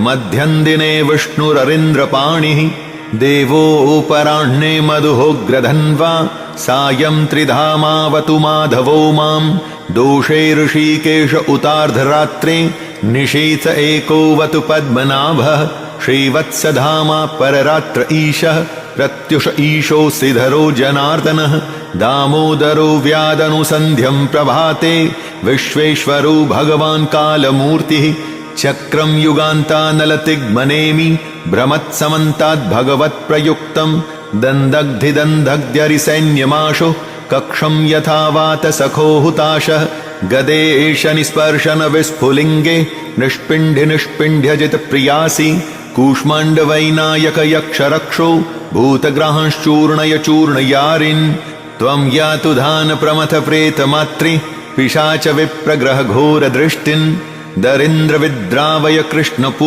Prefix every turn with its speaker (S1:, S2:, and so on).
S1: मध्यन्दिने विष्णुररिन्द्रपाणिः देवोपराह्णे मधुहोग्रधन्वा सायं त्रिधामावतु माधवो मां दोषे ऋषिकेश उतार्धरात्रे निशीथ एकोऽवतु पद्मनाभः श्रीवत्सधामा पररात्र ईशः प्रत्युष ईशो श्रीधरो जनार्दनः दामोदरो व्यादनुसन्ध्यं प्रभाते विश्वेश्वरो भगवान् कालमूर्तिः चक्रं युगान्तानलतिग्मनेमि भ्रमत्समन्ताद्भगवत्प्रयुक्तं दन्दग्धिदन्दग्ध्यरिसैन्यमाशु कक्षं यथा वातसखो हुताशः गदेश निस्पर्शन विस्फुलिङ्गे निष्पिण्ड्यजितप्रियासि कूष्माण्डवैनायक यक्षरक्षो भूतग्रांश्चूर्णय चूर्णयारिन् त्वं यातु धान प्रमथ प्रेतमात्रि पिशाच विप्रग्रह घोरदृष्टिन् दरिन्द्र विद्रावय कृष्णपु